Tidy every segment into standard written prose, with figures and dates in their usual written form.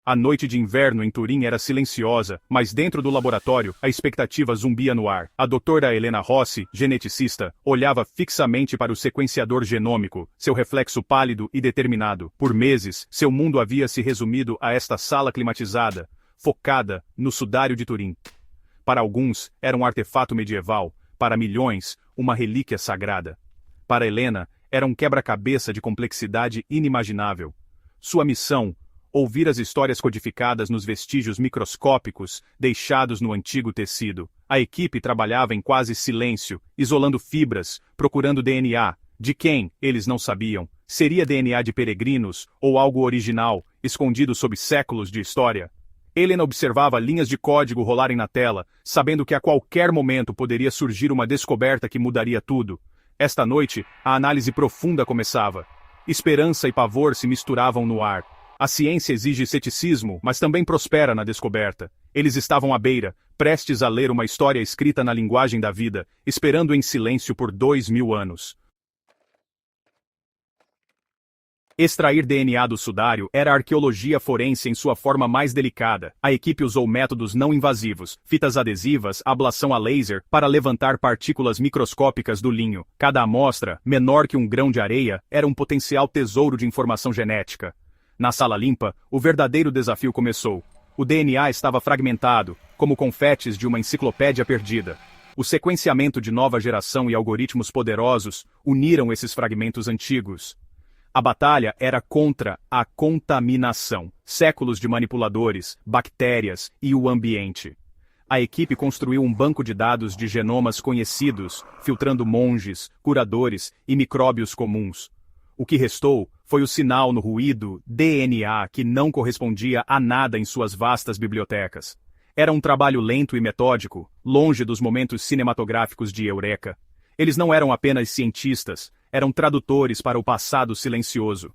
A noite de inverno em Turim era silenciosa, mas dentro do laboratório, a expectativa zumbia no ar. A doutora Helena Rossi, geneticista, olhava fixamente para o sequenciador genômico, seu reflexo pálido e determinado. Por meses, seu mundo havia se resumido a esta sala climatizada, focada no sudário de Turim. Para alguns, era um artefato medieval, para milhões, uma relíquia sagrada. Para Helena, era um quebra-cabeça de complexidade inimaginável. Sua missão, ouvir as histórias codificadas nos vestígios microscópicos deixados no antigo tecido. A equipe trabalhava em quase silêncio, isolando fibras, procurando DNA. De quem, eles não sabiam. Seria DNA de peregrinos, ou algo original, escondido sob séculos de história? Helena observava linhas de código rolarem na tela, sabendo que a qualquer momento poderia surgir uma descoberta que mudaria tudo. Esta noite, a análise profunda começava. Esperança e pavor se misturavam no ar. A ciência exige ceticismo, mas também prospera na descoberta. Eles estavam à beira, prestes a ler uma história escrita na linguagem da vida, esperando em silêncio por 2000 anos. Extrair DNA do sudário era a arqueologia forense em sua forma mais delicada. A equipe usou métodos não invasivos, fitas adesivas, ablação a laser, para levantar partículas microscópicas do linho. Cada amostra, menor que um grão de areia, era um potencial tesouro de informação genética. Na sala limpa, o verdadeiro desafio começou. O DNA estava fragmentado, como confetes de uma enciclopédia perdida. O sequenciamento de nova geração e algoritmos poderosos uniram esses fragmentos antigos. A batalha era contra a contaminação, séculos de manipuladores, bactérias e o ambiente. A equipe construiu um banco de dados de genomas conhecidos, filtrando monges, curadores e micróbios comuns. O que restou foi o sinal no ruído DNA que não correspondia a nada em suas vastas bibliotecas. Era um trabalho lento e metódico, longe dos momentos cinematográficos de Eureka. Eles não eram apenas cientistas, eram tradutores para o passado silencioso.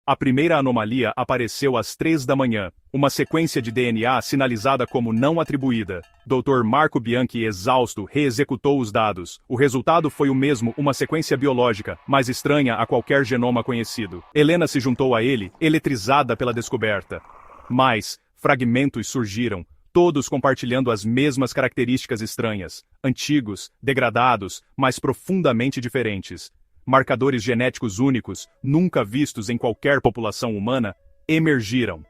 A primeira anomalia apareceu às 3 da manhã, uma sequência de DNA sinalizada como não atribuída. Dr. Marco Bianchi, exausto, reexecutou os dados. O resultado foi o mesmo, uma sequência biológica, mais estranha a qualquer genoma conhecido. Helena se juntou a ele, eletrizada pela descoberta. Mas fragmentos surgiram, todos compartilhando as mesmas características estranhas, antigos, degradados, mas profundamente diferentes. Marcadores genéticos únicos, nunca vistos em qualquer população humana, emergiram.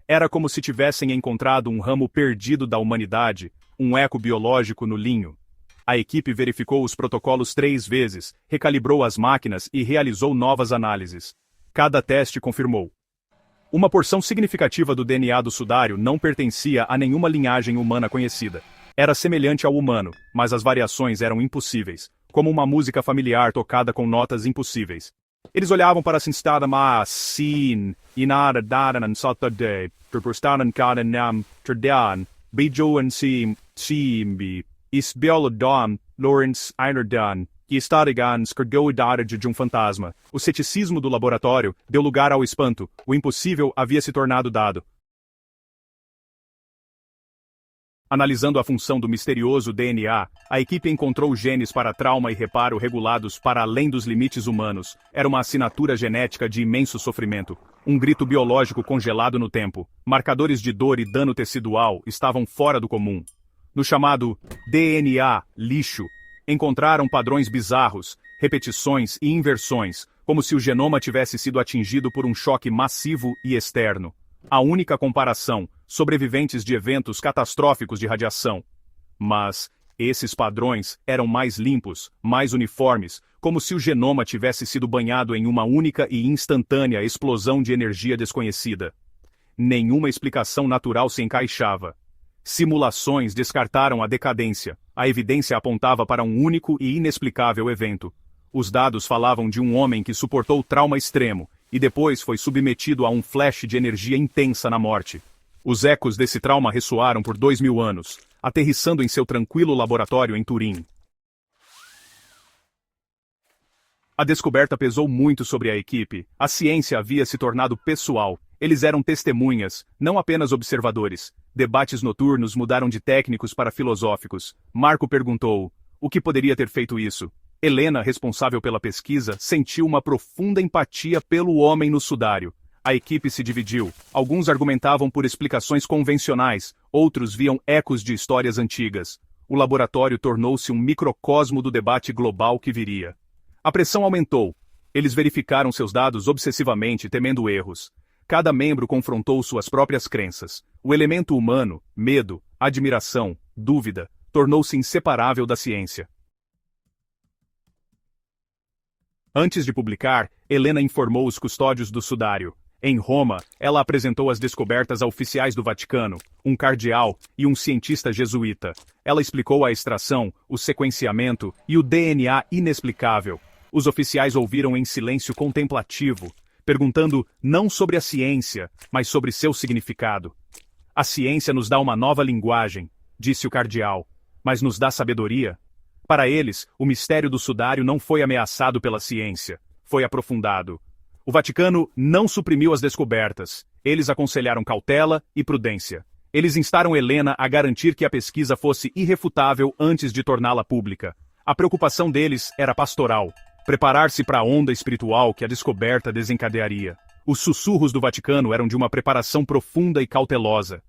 Era como se tivessem encontrado um ramo perdido da humanidade, um eco biológico no linho. A equipe verificou os protocolos 3 vezes, recalibrou as máquinas e realizou novas análises. Cada teste confirmou. Uma porção significativa do DNA do sudário não pertencia a nenhuma linhagem humana conhecida. Era semelhante ao humano, mas as variações eram impossíveis, como uma música familiar tocada com notas impossíveis. Eles olhavam para Sinstada Sin, Inara Daran Saturday, Turpustanan Kadanam, Turdan, Bijoan Simbi, Isbiolodon, Lawrence Einerdan, e Starigan Skurgoidara de um fantasma. O ceticismo do laboratório deu lugar ao espanto, o impossível havia se tornado dado. Analisando a função do misterioso DNA, a equipe encontrou genes para trauma e reparo regulados para além dos limites humanos. Era uma assinatura genética de imenso sofrimento. Um grito biológico congelado no tempo. Marcadores de dor e dano tecidual estavam fora do comum. No chamado DNA lixo, encontraram padrões bizarros, repetições e inversões, como se o genoma tivesse sido atingido por um choque massivo e externo. A única comparação, sobreviventes de eventos catastróficos de radiação. Mas esses padrões eram mais limpos, mais uniformes, como se o genoma tivesse sido banhado em uma única e instantânea explosão de energia desconhecida. Nenhuma explicação natural se encaixava. Simulações descartaram a decadência. A evidência apontava para um único e inexplicável evento. Os dados falavam de um homem que suportou trauma extremo, e depois foi submetido a um flash de energia intensa na morte. Os ecos desse trauma ressoaram por 2000 anos, aterrissando em seu tranquilo laboratório em Turim. A descoberta pesou muito sobre a equipe. A ciência havia se tornado pessoal. Eles eram testemunhas, não apenas observadores. Debates noturnos mudaram de técnicos para filosóficos. Marco perguntou: o que poderia ter feito isso? Helena, responsável pela pesquisa, sentiu uma profunda empatia pelo homem no sudário. A equipe se dividiu. Alguns argumentavam por explicações convencionais, outros viam ecos de histórias antigas. O laboratório tornou-se um microcosmo do debate global que viria. A pressão aumentou. Eles verificaram seus dados obsessivamente, temendo erros. Cada membro confrontou suas próprias crenças. O elemento humano, medo, admiração, dúvida, tornou-se inseparável da ciência. Antes de publicar, Helena informou os custódios do sudário. Em Roma, ela apresentou as descobertas a oficiais do Vaticano, um cardeal e um cientista jesuíta. Ela explicou a extração, o sequenciamento e o DNA inexplicável. Os oficiais ouviram em silêncio contemplativo, perguntando não sobre a ciência, mas sobre seu significado. A ciência nos dá uma nova linguagem, disse o cardeal, mas nos dá sabedoria. Para eles, o mistério do sudário não foi ameaçado pela ciência, foi aprofundado. O Vaticano não suprimiu as descobertas. Eles aconselharam cautela e prudência. Eles instaram Helena a garantir que a pesquisa fosse irrefutável antes de torná-la pública. A preocupação deles era pastoral. Preparar-se para a onda espiritual que a descoberta desencadearia. Os sussurros do Vaticano eram de uma preparação profunda e cautelosa.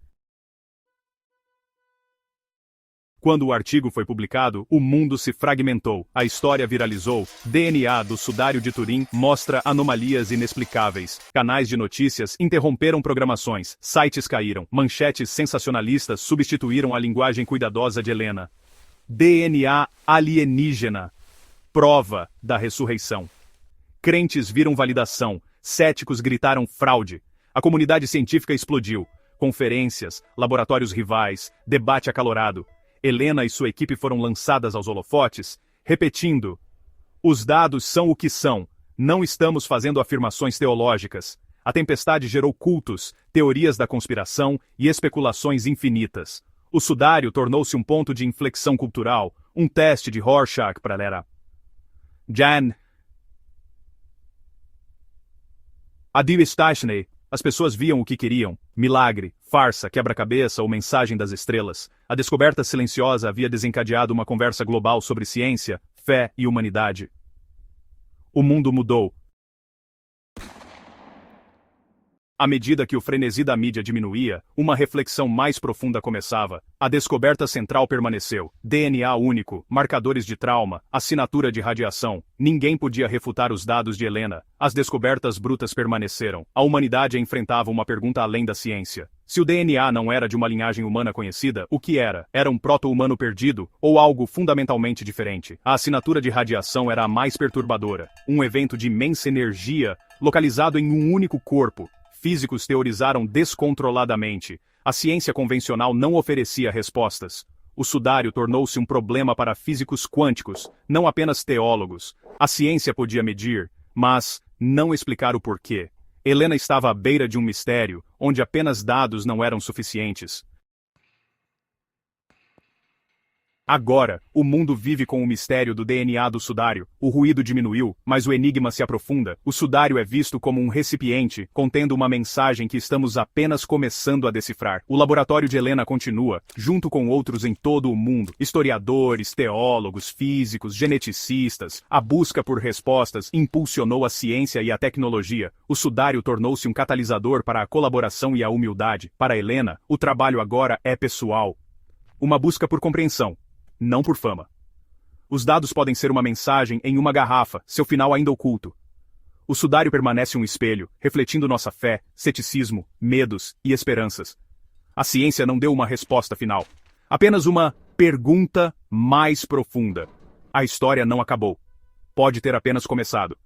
Quando o artigo foi publicado, o mundo se fragmentou, a história viralizou, DNA do sudário de Turim mostra anomalias inexplicáveis. Canais de notícias interromperam programações, sites caíram, manchetes sensacionalistas substituíram a linguagem cuidadosa de Helena. DNA alienígena. Prova da ressurreição. Crentes viram validação, céticos gritaram fraude. A comunidade científica explodiu. Conferências, laboratórios rivais, debate acalorado. Helena e sua equipe foram lançadas aos holofotes, repetindo: os dados são o que são, não estamos fazendo afirmações teológicas. A tempestade gerou cultos, teorias da conspiração e especulações infinitas. O sudário tornou-se um ponto de inflexão cultural, um teste de Rorschach para Helena. Jan Adil Stachny. As pessoas viam o que queriam: milagre, farsa, quebra-cabeça ou mensagem das estrelas. A descoberta silenciosa havia desencadeado uma conversa global sobre ciência, fé e humanidade. O mundo mudou. À medida que o frenesi da mídia diminuía, uma reflexão mais profunda começava. A descoberta central permaneceu. DNA único, marcadores de trauma, assinatura de radiação. Ninguém podia refutar os dados de Helena. As descobertas brutas permaneceram. A humanidade enfrentava uma pergunta além da ciência. Se o DNA não era de uma linhagem humana conhecida, o que era? Era um proto-humano perdido, ou algo fundamentalmente diferente? A assinatura de radiação era a mais perturbadora. Um evento de imensa energia, localizado em um único corpo. Físicos teorizaram descontroladamente. A ciência convencional não oferecia respostas. O sudário tornou-se um problema para físicos quânticos, não apenas teólogos. A ciência podia medir, mas não explicar o porquê. Helena estava à beira de um mistério, onde apenas dados não eram suficientes. Agora, o mundo vive com o mistério do DNA do sudário. O ruído diminuiu, mas o enigma se aprofunda. O sudário é visto como um recipiente, contendo uma mensagem que estamos apenas começando a decifrar. O laboratório de Helena continua, junto com outros em todo o mundo. Historiadores, teólogos, físicos, geneticistas. A busca por respostas impulsionou a ciência e a tecnologia. O sudário tornou-se um catalisador para a colaboração e a humildade. Para Helena, o trabalho agora é pessoal. Uma busca por compreensão. Não por fama. Os dados podem ser uma mensagem em uma garrafa, seu final ainda oculto. O sudário permanece um espelho, refletindo nossa fé, ceticismo, medos e esperanças. A ciência não deu uma resposta final. Apenas uma pergunta mais profunda. A história não acabou. Pode ter apenas começado.